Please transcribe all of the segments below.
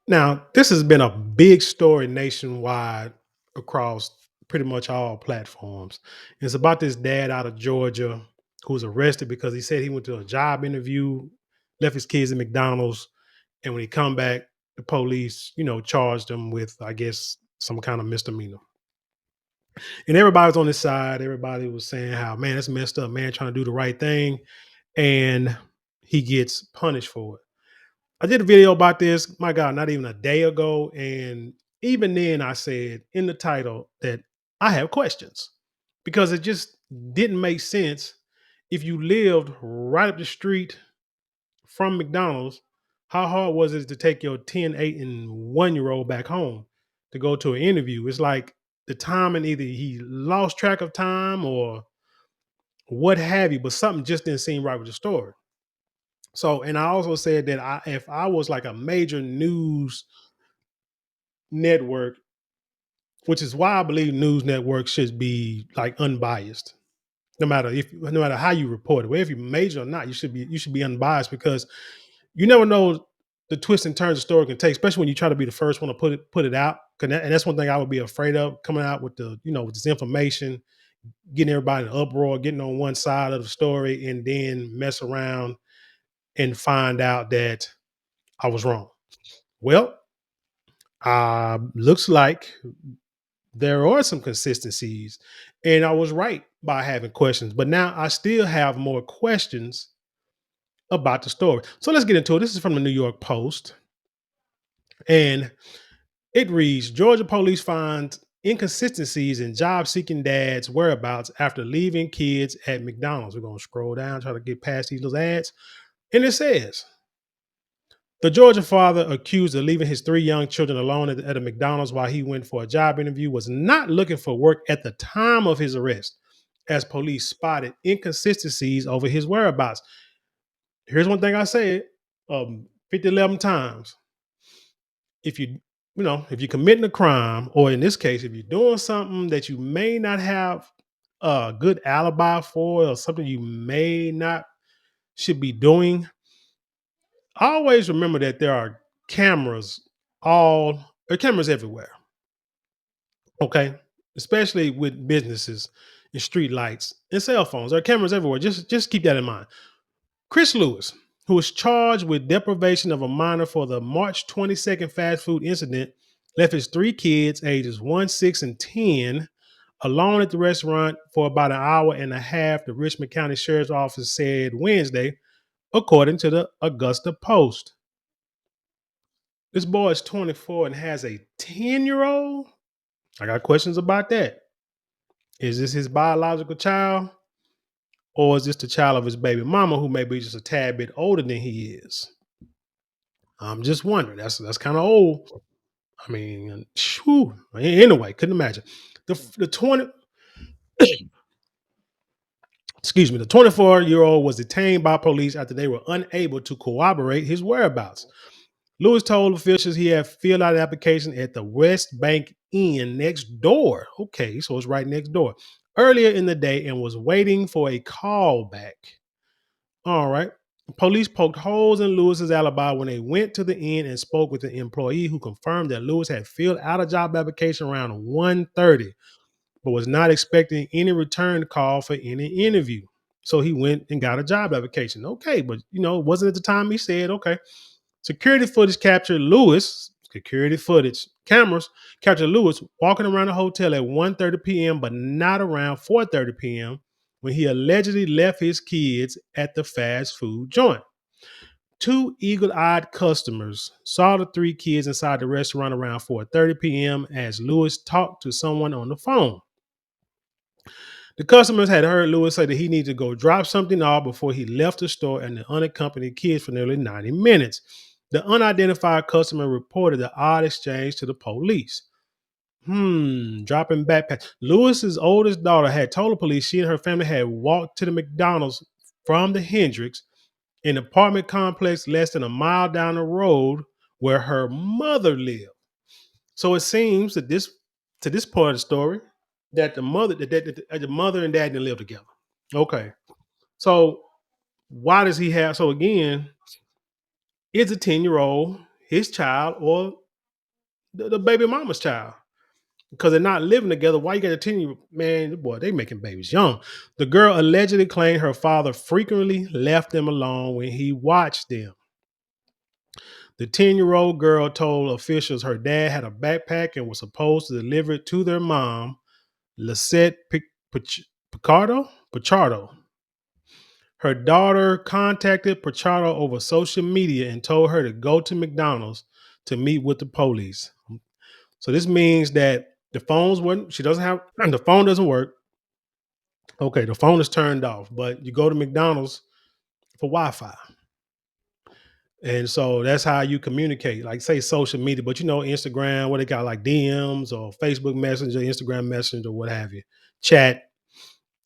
Now, this has been a big story nationwide across pretty much all platforms. It's about this dad out of Georgia who was arrested because he said he went to a job interview, left his kids at McDonald's, and when he come back, the police, charged him with, I guess, some kind of misdemeanor. And everybody was on his side. Everybody was saying how, man, that's messed up, man, trying to do the right thing. And he gets punished for it. I did a video about this, my God, not even a day ago. And even then, I said in the title that I have questions because it just didn't make sense. If you lived right up the street from McDonald's, how hard was it to take your 10, 8, and 1 year old back home to go to an interview? It's like the time, and either he lost track of time or what have you, but something just didn't seem right with the story. So, and I also said that if I was like a major news network, which is why I believe news networks should be like unbiased, no matter how you report it, whether if you're major or not, you should be unbiased because you never know the twists and turns the story can take, especially when you try to be the first one to put it out. And that's one thing I would be afraid of coming out with with this information, getting everybody in an uproar, getting on one side of the story, and then mess around and find out that I was wrong. Well, looks like there are some consistencies, and I was right by having questions. But now I still have more questions about the story. So let's get into it. This is from the New York Post, and it reads: Georgia police find inconsistencies in job-seeking dads' whereabouts after leaving kids at McDonald's. We're gonna scroll down, try to get past these little ads, and it says the Georgia father accused of leaving his three young children alone at a McDonald's while he went for a job interview was not looking for work at the time of his arrest, as police spotted inconsistencies over his whereabouts. Here's one thing I said 50, 11 times. If if you're committing a crime, or in this case, if you're doing something that you may not have a good alibi for, or something you may not should be doing, always remember that cameras there are cameras everywhere. Okay. Especially with businesses and street lights and cell phones. There are cameras everywhere. Just keep that in mind. Chris Lewis, who was charged with deprivation of a minor for the March 22nd fast food incident, left his three kids, ages 1, 6, and 10, alone at the restaurant for about an hour and a half, the Richmond County Sheriff's Office said Wednesday, according to the Augusta Post. This boy is 24 and has a 10-year-old. I got questions about that. Is this his biological child? Or is this the child of his baby mama who may be just a tad bit older than he is? I'm just wondering. That's kind of old. I mean, shoo. Anyway, couldn't imagine. The 20 excuse me, the 24-year-old was detained by police after they were unable to corroborate his whereabouts. Lewis told officials he had filled out an application at the West Bank Inn next door. Okay, so it's right next door. Earlier in the day and was waiting for a call back. All right. Police poked holes in Lewis's alibi when they went to the inn and spoke with the employee who confirmed that Lewis had filled out a job application around 1:30, but was not expecting any return call for any interview. So he went and got a job application. Okay, but it wasn't at the time he said, okay. Security footage captured Lewis, security footage cameras captured Lewis walking around the hotel at 1:30 p.m., but not around 4:30 p.m. when he allegedly left his kids at the fast food joint. Two eagle-eyed customers saw the three kids inside the restaurant around 4:30 p.m. as Lewis talked to someone on the phone. The customers had heard Lewis say that he needed to go drop something off before he left the store and the unaccompanied kids for nearly 90 minutes. The unidentified customer reported the odd exchange to the police. Dropping backpacks. Lewis's oldest daughter had told the police she and her family had walked to the McDonald's from the Hendricks, an apartment complex less than a mile down the road where her mother lived. So it seems that to this part of the story, that the mother and dad didn't live together. Okay. So why does he have? So again, it's a 10-year-old. his child or the baby mama's child because they're not living together. Why you got to continue, man? Boy, they making babies young. The girl allegedly claimed her father frequently left them alone when he watched them. The 10-year-old girl told officials her dad had a backpack and was supposed to deliver it to their mom, Lisette Pichardo. Her daughter contacted Pichardo over social media and told her to go to McDonald's to meet with the police. So this means that the phones weren't, she doesn't have, the phone doesn't work. Okay, the phone is turned off, but you go to McDonald's for Wi-Fi. And so that's how you communicate, like say social media, but Instagram, what they got like DMs or Facebook Messenger, Instagram Messenger, what have you, chat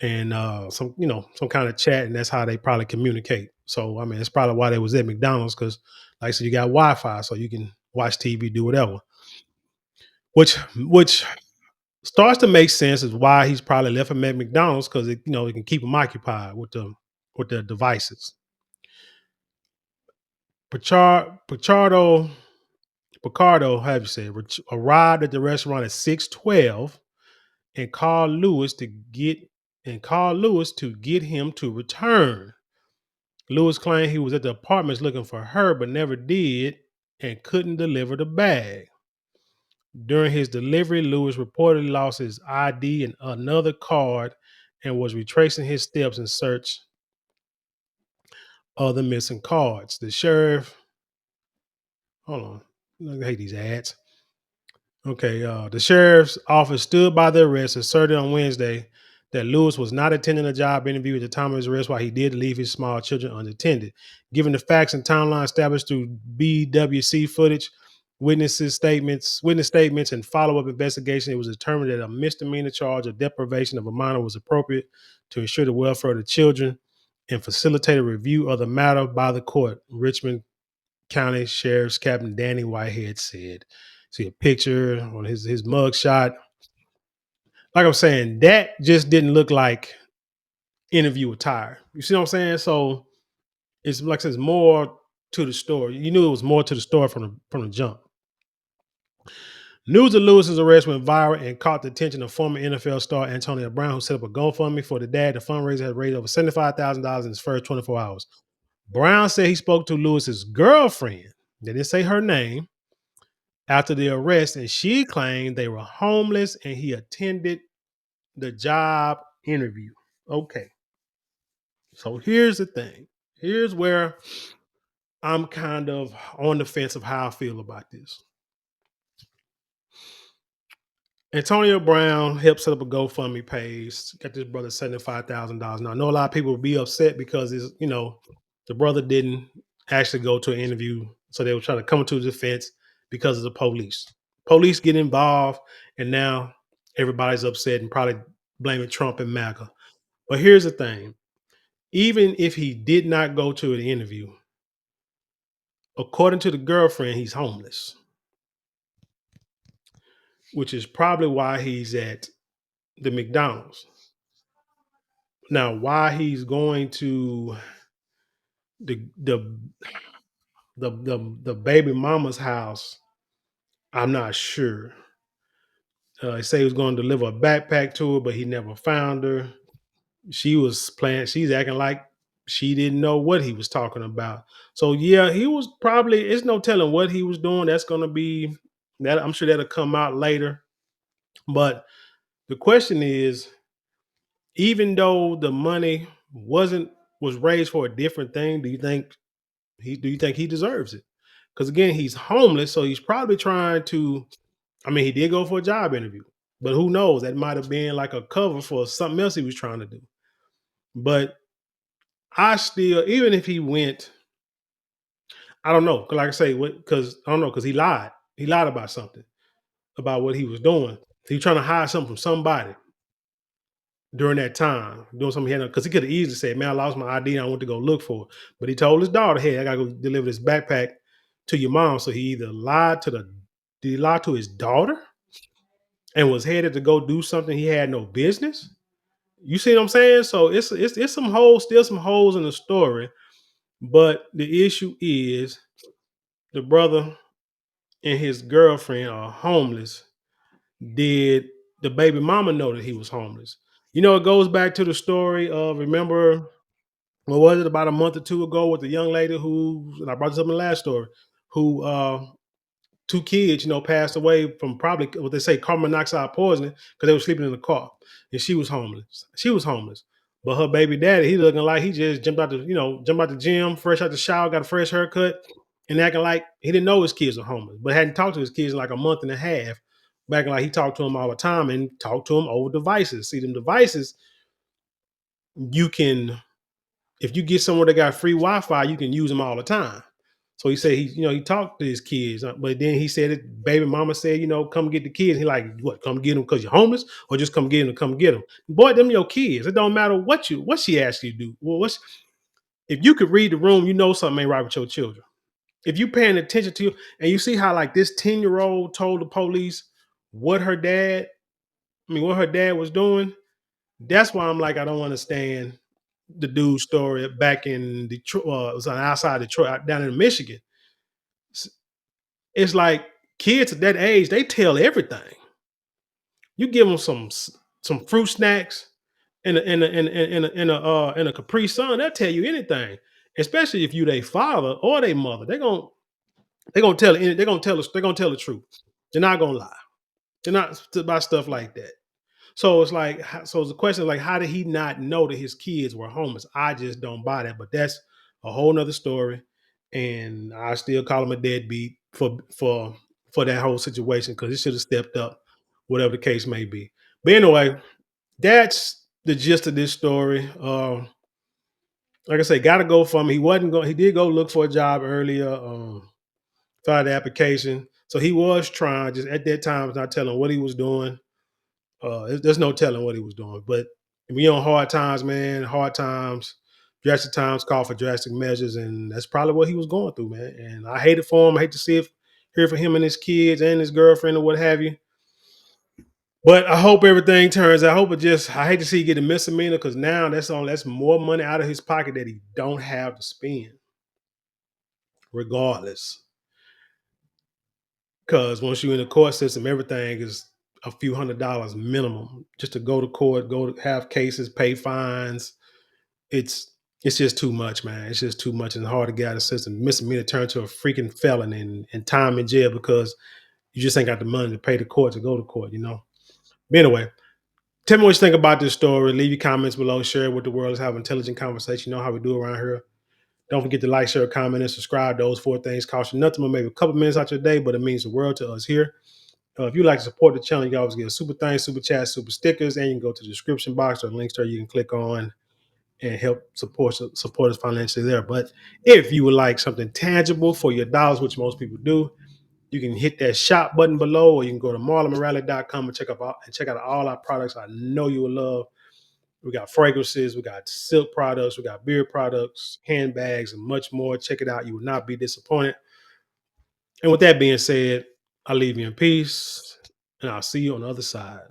and some kind of chat, and that's how they probably communicate. So I mean, it's probably why they was at McDonald's because, like I said, you got Wi-Fi, so you can watch TV, do whatever. Which starts to make sense is why he's probably left him at McDonald's because it can keep him occupied with the devices. Pichardo Picardo, have you said, arrived at the restaurant at 6:12 and called Lewis to get him to return. Lewis claimed he was at the apartments looking for her, but never did and couldn't deliver the bag. During his delivery, Lewis reportedly lost his ID and another card and was retracing his steps in search of the missing cards. The sheriff, hold on, I hate these ads. Okay, the sheriff's office stood by the arrest, asserted on Wednesday that Lewis was not attending a job interview at the time of his arrest while he did leave his small children unattended. Given the facts and timeline established through BWC footage, witness statements, and follow-up investigation, it was determined that a misdemeanor charge of deprivation of a minor was appropriate to ensure the welfare of the children and facilitate a review of the matter by the court, Richmond County Sheriff's Captain Danny Whitehead said. See a picture on his mug shot. Like I'm saying, that just didn't look like interview attire. You see what I'm saying? So it's like I said, it's more to the story. You knew it was more to the story from the jump. News of Lewis's arrest went viral and caught the attention of former NFL star Antonio Brown, who set up a GoFundMe for the dad. The fundraiser has raised over $75,000 in his first 24 hours. Brown said he spoke to Lewis's girlfriend. They didn't say her name after the arrest, and she claimed they were homeless and he attended the job interview. Okay. So here's the thing. Here's where I'm kind of on the fence of how I feel about this. Antonio Brown helped set up a GoFundMe page, got this brother $75,000. Now, I know a lot of people will be upset because the brother didn't actually go to an interview. So they were trying to come to the defense because of the police. Police get involved, and now everybody's upset and probably blaming Trump and MAGA. But here's the thing. Even if he did not go to an interview, according to the girlfriend, he's homeless, which is probably why he's at the McDonald's. Now, why he's going to the the the baby mama's house, I'm not sure. He said he was going to deliver a backpack to her, but he never found her. She's acting like she didn't know what he was talking about. So yeah, he was probably, it's no telling what he was doing. That's gonna be that, I'm sure that'll come out later. But the question is, even though the money was raised for a different thing, do you think he deserves it? Because again, he's homeless, so he's probably trying to, I mean, he did go for a job interview, but who knows? That might have been like a cover for something else he was trying to do. But I still, even if he went, I don't know. 'Cause like I say, because I don't know, because he lied. He lied about something, about what he was doing. He was trying to hide something from somebody during that time, doing something he had, because he could have easily said, "Man, I lost my ID and I went to go look for it." But he told his daughter, "Hey, I gotta go deliver this backpack to your mom." So he either did he lie to his daughter and was headed to go do something he had no business? You see what I'm saying? So it's some holes, still some holes in the story. But the issue is the brother and his girlfriend are homeless, did the baby mama know that he was homeless? It goes back to the story of, remember, what was it, about a month or two ago, with the young lady who, and I brought this up in the last story, who two kids, passed away from probably what they say carbon monoxide poisoning because they were sleeping in the car, and she was homeless. She was homeless, but her baby daddy, he looking like he just jumped out the gym, fresh out the shower, got a fresh haircut, and acting like he didn't know his kids were homeless, but hadn't talked to his kids in like a month and a half. Acting like he talked to them all the time and talked to them over devices. See, them devices, you can, if you get somewhere that got free Wi-Fi, you can use them all the time. So he said he talked to his kids, but then he said it. Baby mama said, come get the kids. He like, what? Come get them because you're homeless, or just come get them? Come get them, boy. Them your kids. It don't matter what she asked you to do. Well, if you could read the room, something ain't right with your children. If you paying attention to you, and you see how like this 10-year-old told the police what her dad, what her dad was doing. That's why I'm like, I don't understand the dude's story back in Detroit. It was on outside Detroit, down in Michigan. It's like kids at that age, they tell everything. You give them some fruit snacks in a Capri Sun, they'll tell you anything. Especially if you their father or their mother, they're gonna tell they're gonna tell the truth. They're not gonna lie. They're not about stuff like that. So it's like, so it's a question like, how did he not know that his kids were homeless? I just don't buy that. But that's a whole nother story, and I still call him a deadbeat for that whole situation because he should have stepped up, whatever the case may be. But anyway, that's the gist of this story. Like I say, got to go from. He wasn't going. He did go look for a job earlier. Filed the application, so he was trying. Just at that time, was not telling what he was doing. There's no telling what he was doing. But we on hard times, man. Hard times, drastic times call for drastic measures, and that's probably what he was going through, man. And I hate it for him. I hate to hear for him and his kids and his girlfriend or what have you. But I hope everything turns. I hate to see he get a misdemeanor because now that's more money out of his pocket that he don't have to spend, regardless. Because once you're in the court system, everything is a few $100s minimum just to go to court, go to have cases, pay fines. It's just too much, man. It's just too much and hard to get out of the system. Misdemeanor turn to a freaking felon and time in jail because you just ain't got the money to pay the court to go to court. But anyway, tell me what you think about this story. Leave your comments below. Share it with the world. Let's have an intelligent conversation. You know how we do around here. Don't forget to like, share, comment, and subscribe. Those four things cost you nothing but maybe a couple minutes out your day, but it means the world to us here. If you like to support the channel, you can always get a super thanks, super chat, super stickers, and you can go to the description box or links there you can click on and help support us financially there. But if you would like something tangible for your dollars, which most people do, you can hit that shop button below, or you can go to marlonmorale.com and check out all our products. I know you will love. We got fragrances, we got silk products, we got beard products, handbags, and much more. Check it out. You will not be disappointed. And with that being said, I'll leave you in peace, and I'll see you on the other side.